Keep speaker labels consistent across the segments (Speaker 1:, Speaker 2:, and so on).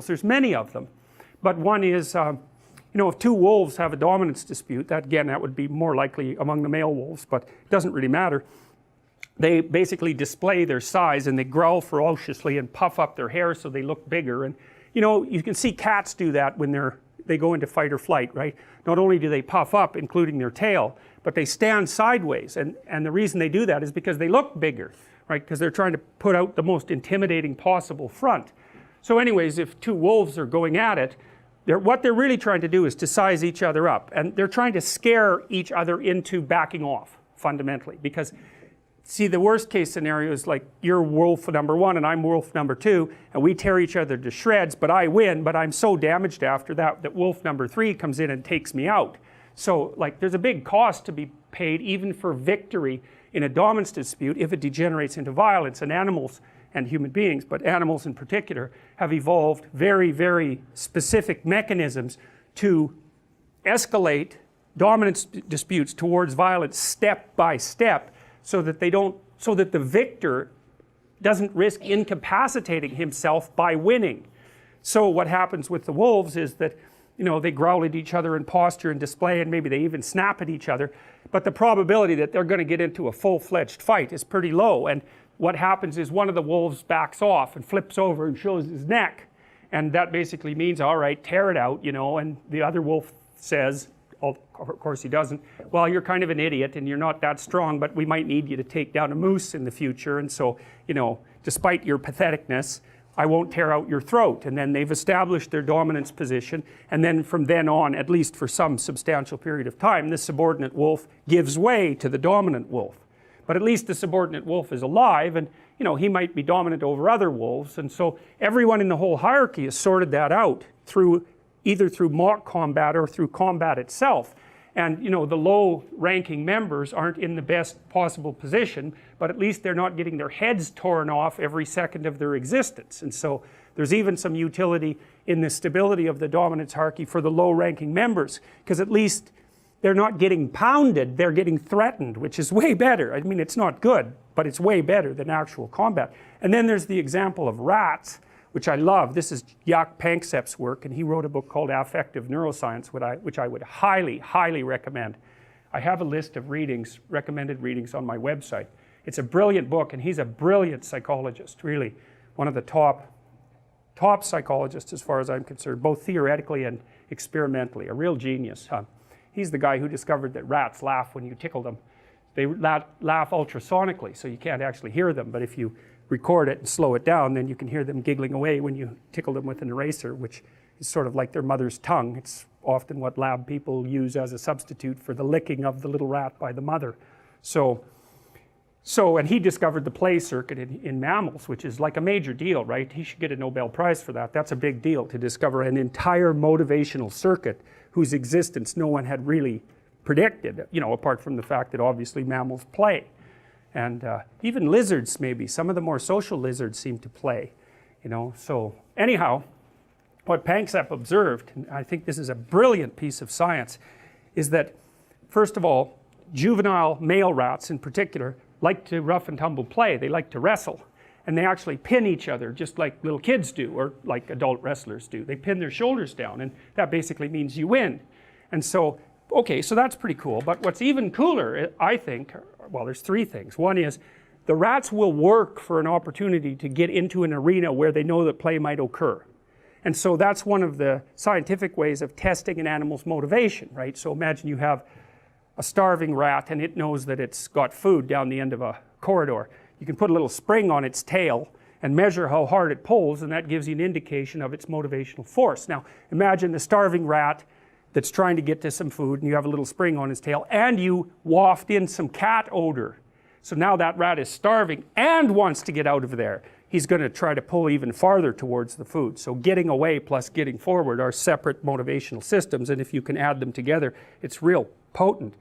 Speaker 1: There's many of them, but one is, you know, if two wolves have a dominance dispute, that again, that would be more likely among the male wolves, but it doesn't really matter. They basically display their size and they growl ferociously and puff up their hair so they look bigger. And you know, you can see cats do that when they go into fight or flight, right? Not only do they puff up, including their tail, but they stand sideways, and the reason they do that is because they look bigger, right? Because they're trying to put out the most intimidating possible front. So anyways, if two wolves are going at it, what they're really trying to do is to size each other up, and they're trying to scare each other into backing off, fundamentally. Because see, the worst case scenario is like you're wolf number 1 and I'm wolf number 2, and we tear each other to shreds, but I win, but I'm so damaged after that that wolf number 3 comes in and takes me out. So like there's a big cost to be paid even for victory in a dominance dispute if it degenerates into violence. And animals and human beings, but animals in particular, have evolved very, very specific mechanisms to escalate dominance disputes towards violence step by step, so that the victor doesn't risk incapacitating himself by winning. So what happens with the wolves is that, you know, they growl at each other in posture and display, and maybe they even snap at each other, but the probability that they're going to get into a full-fledged fight is pretty low. And what happens is one of the wolves backs off and flips over and shows his neck, and that basically means, all right, tear it out, you know. And the other wolf says, of course he doesn't, well, you're kind of an idiot and you're not that strong, but we might need you to take down a moose in the future, and so, you know, despite your patheticness, I won't tear out your throat. And then they've established their dominance position, and then from then on, at least for some substantial period of time, the subordinate wolf gives way to the dominant wolf. But at least the subordinate wolf is alive, and you know, he might be dominant over other wolves. And so everyone in the whole hierarchy has sorted that out through either through mock combat or through combat itself. And you know, the low ranking members aren't in the best possible position, but at least they're not getting their heads torn off every second of their existence. And so there's even some utility in the stability of the dominance hierarchy for the low ranking members, because at least they're not getting pounded, they're getting threatened, which is way better. I mean, it's not good, but it's way better than actual combat. And then there's the example of rats, which I love. This is Jaak Panksepp's work, and he wrote a book called Affective Neuroscience, which I would highly, highly recommend. I have a list of readings, recommended readings on my website. It's a brilliant book, and he's a brilliant psychologist, really. One of the top psychologists as far as I'm concerned, both theoretically and experimentally, a real genius. He's the guy who discovered that rats laugh when you tickle them. They laugh ultrasonically, so you can't actually hear them, but if you record it and slow it down, then you can hear them giggling away when you tickle them with an eraser, which is sort of like their mother's tongue. It's often what lab people use as a substitute for the licking of the little rat by the mother. And he discovered the play circuit in mammals, which is like a major deal, right? He should get a Nobel Prize for that. That's a big deal, to discover an entire motivational circuit whose existence no one had really predicted, you know, apart from the fact that obviously mammals play. And even lizards, maybe. Some of the more social lizards seem to play, you know. So anyhow, what Panksepp observed, and I think this is a brilliant piece of science, is that, first of all, juvenile male rats in particular like to rough and tumble play. They like to wrestle. And they actually pin each other just like little kids do, or like adult wrestlers do. They pin their shoulders down, and that basically means you win. And so, okay, so that's pretty cool. But what's even cooler, I think, well, there's three things. One is the rats will work for an opportunity to get into an arena where they know that play might occur. And so that's one of the scientific ways of testing an animal's motivation, right? So imagine you have a starving rat and it knows that it's got food down the end of a corridor. You can put a little spring on its tail and measure how hard it pulls, and that gives you an indication of its motivational force. Now imagine the starving rat that's trying to get to some food, and you have a little spring on his tail, and you waft in some cat odor. So now that rat is starving and wants to get out of there. He's going to try to pull even farther towards the food. So getting away plus getting forward are separate motivational systems, and if you can add them together, it's real potent.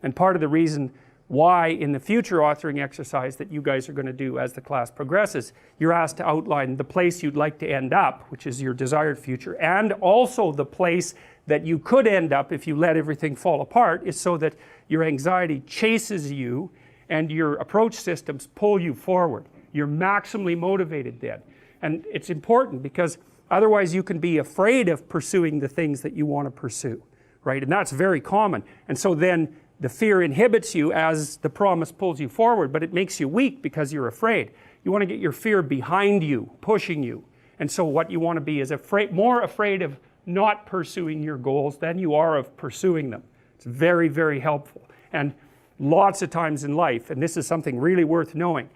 Speaker 1: And part of the reason why in the future authoring exercise that you guys are going to do as the class progresses, you're asked to outline the place you'd like to end up, which is your desired future, and also the place that you could end up if you let everything fall apart, is so that your anxiety chases you and your approach systems pull you forward. You're maximally motivated then. And it's important because Otherwise you can be afraid of pursuing the things that you want to pursue, right? And that's very common. And so then the fear inhibits you as the promise pulls you forward, but it makes you weak because you're afraid. You want to get your fear behind you, pushing you. And so what you want to be is more afraid of not pursuing your goals than you are of pursuing them. It's very, very helpful. And lots of times in life, and this is something really worth knowing,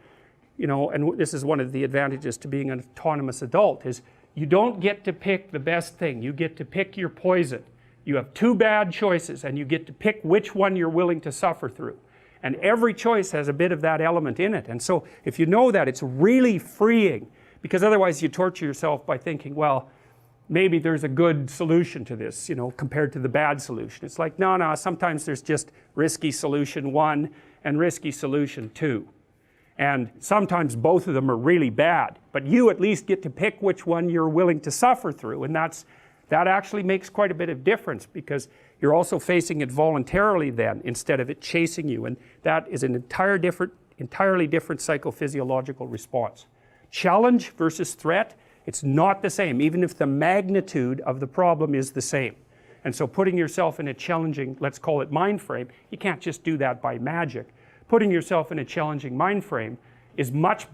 Speaker 1: you know, and this is one of the advantages to being an autonomous adult, is you don't get to pick the best thing. You get to pick your poison. You have two bad choices and you get to pick which one you're willing to suffer through. And every choice has a bit of that element in it. And so if you know that, it's really freeing, because otherwise you torture yourself by thinking, well, maybe there's a good solution to this, you know, compared to the bad solution. It's like, no, sometimes there's just risky solution 1 and risky solution 2. And sometimes both of them are really bad, but you at least get to pick which one you're willing to suffer through. And that actually makes quite a bit of difference, because you're also facing it voluntarily then, instead of it chasing you. And that is an entirely different psychophysiological response. Challenge versus threat, it's not the same, even if the magnitude of the problem is the same. And so putting yourself in a challenging, let's call it mind frame, you can't just do that by magic. Putting yourself in a challenging mind frame is much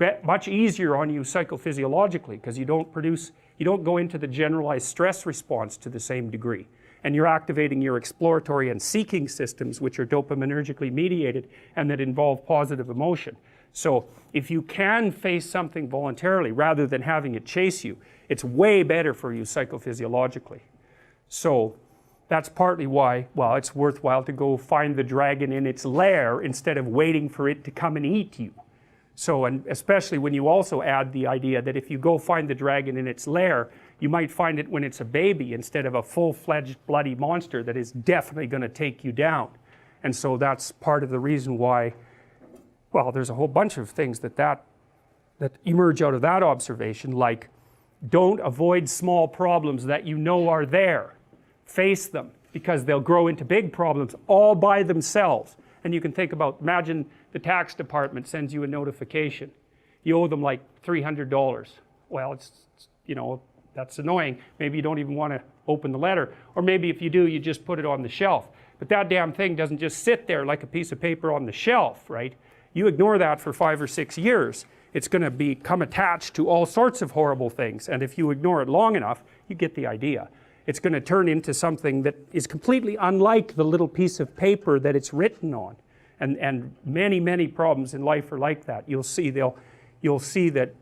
Speaker 1: easier on you psychophysiologically, because you don't go into the generalized stress response to the same degree. And you're activating your exploratory and seeking systems, which are dopaminergically mediated and that involve positive emotion. So if you can face something voluntarily rather than having it chase you, it's way better for you psychophysiologically. So that's partly why, well, it's worthwhile to go find the dragon in its lair instead of waiting for it to come and eat you. So, and especially when you also add the idea that if you go find the dragon in its lair, you might find it when it's a baby instead of a full-fledged bloody monster that is definitely going to take you down. And so that's part of the reason why, well, there's a whole bunch of things that emerge out of that observation, like don't avoid small problems that you know are there. Face them, because they'll grow into big problems all by themselves. And you can think about, imagine the tax department sends you a notification. You owe them like $300. Well, it's you know, that's annoying. Maybe you don't even want to open the letter. Or maybe if you do, you just put it on the shelf. But that damn thing doesn't just sit there like a piece of paper on the shelf, right? You ignore that for 5 or 6 years, it's going to become attached to all sorts of horrible things. And if you ignore it long enough, you get the idea. It's going to turn into something that is completely unlike the little piece of paper that it's written on. And many, many problems in life are like that. You'll see that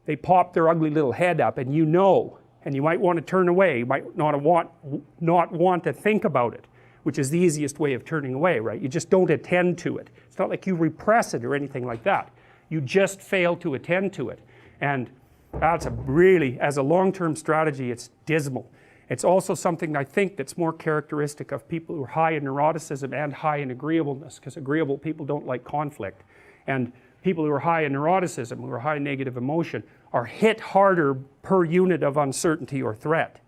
Speaker 1: they pop their ugly little head up, and you know, and you might want to turn away. You might not want to think about it, which is the easiest way of turning away, right? You just don't attend to it. It's not like you repress it or anything like that. You just fail to attend to it. And that's as a long-term strategy, it's dismal. It's also something I think that's more characteristic of people who are high in neuroticism and high in agreeableness, because agreeable people don't like conflict. And people who are high in neuroticism, who are high in negative emotion, are hit harder per unit of uncertainty or threat.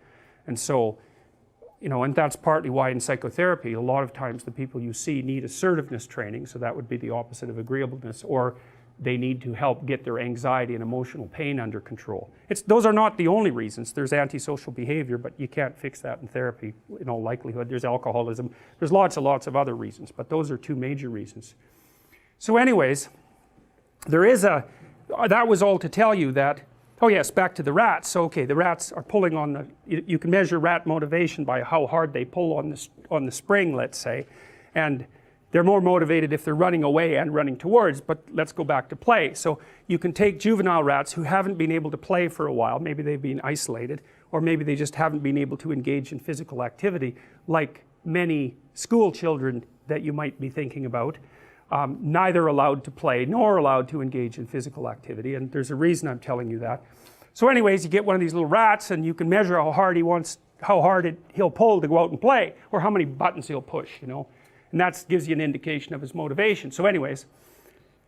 Speaker 1: And so, you know, and that's partly why in psychotherapy, a lot of times the people you see need assertiveness training, so that would be the opposite of agreeableness, or they need to help get their anxiety and emotional pain under control. Those are not the only reasons. There's antisocial behavior, but you can't fix that in therapy in all likelihood. There's alcoholism. There's lots of other reasons, but those are 2 major reasons. So anyways, that was all to tell you that, oh yes, back to the rats. So okay, the rats are pulling on you can measure rat motivation by how hard they pull on the spring, let's say, and they're more motivated if they're running away and running towards, but let's go back to play. So you can take juvenile rats who haven't been able to play for a while, maybe they've been isolated, or maybe they just haven't been able to engage in physical activity, like many school children that you might be thinking about, neither allowed to play nor allowed to engage in physical activity, and there's a reason I'm telling you that. So anyways, you get one of these little rats and you can measure how hard he'll pull to go out and play, or how many buttons he'll push, you know. And that gives you an indication of his motivation. So anyways,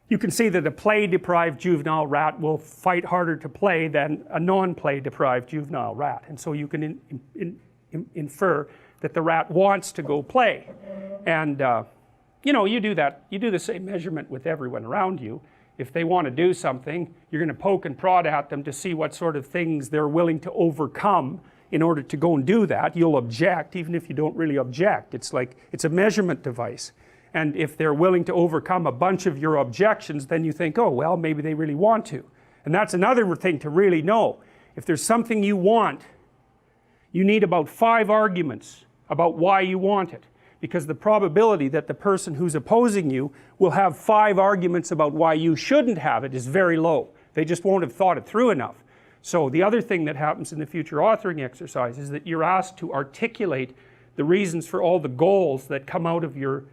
Speaker 1: you can see that a play-deprived juvenile rat will fight harder to play than a non-play-deprived juvenile rat. And so you can infer that the rat wants to go play. And you know, you do that. You do the same measurement with everyone around you. If they want to do something, you're going to poke and prod at them to see what sort of things they're willing to overcome in order to go and do that. You'll object even if you don't really object. It's like, it's a measurement device. And if they're willing to overcome a bunch of your objections, then you think, oh well, maybe they really want to. And that's another thing to really know. If there's something you want, you need about 5 arguments about why you want it, because the probability that the person who's opposing you will have 5 arguments about why you shouldn't have it is very low. They just won't have thought it through enough. So the other thing that happens in the future authoring exercise is that you're asked to articulate the reasons for all the goals that come out of your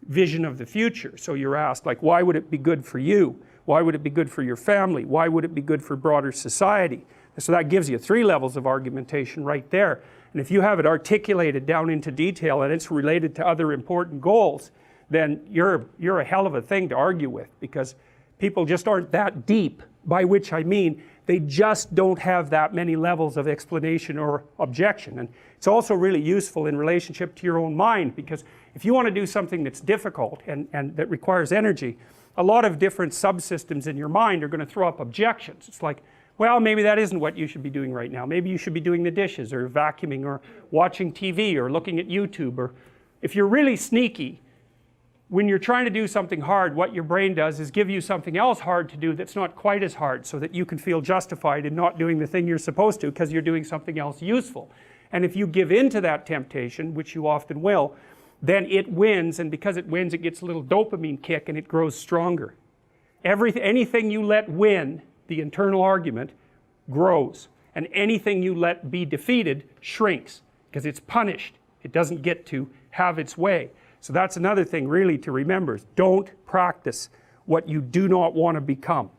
Speaker 1: vision of the future. So you're asked, like, why would it be good for you? Why would it be good for your family? Why would it be good for broader society? So that gives you 3 levels of argumentation right there. And if you have it articulated down into detail and it's related to other important goals, then you're a hell of a thing to argue with, because people just aren't that deep, by which I mean they just don't have that many levels of explanation or objection. And it's also really useful in relationship to your own mind, because if you want to do something that's difficult and that requires energy, a lot of different subsystems in your mind are going to throw up objections. It's like, well, maybe that isn't what you should be doing right now. Maybe you should be doing the dishes or vacuuming or watching TV or looking at YouTube. Or if you're really sneaky, when you're trying to do something hard, what your brain does is give you something else hard to do that's not quite as hard, so that you can feel justified in not doing the thing you're supposed to because you're doing something else useful. And if you give in to that temptation, which you often will, then it wins, and because it wins, it gets a little dopamine kick and it grows stronger. Anything you let win, the internal argument, grows. And anything you let be defeated shrinks, because it's punished. It doesn't get to have its way. So that's another thing really to remember. Don't practice what you do not want to become.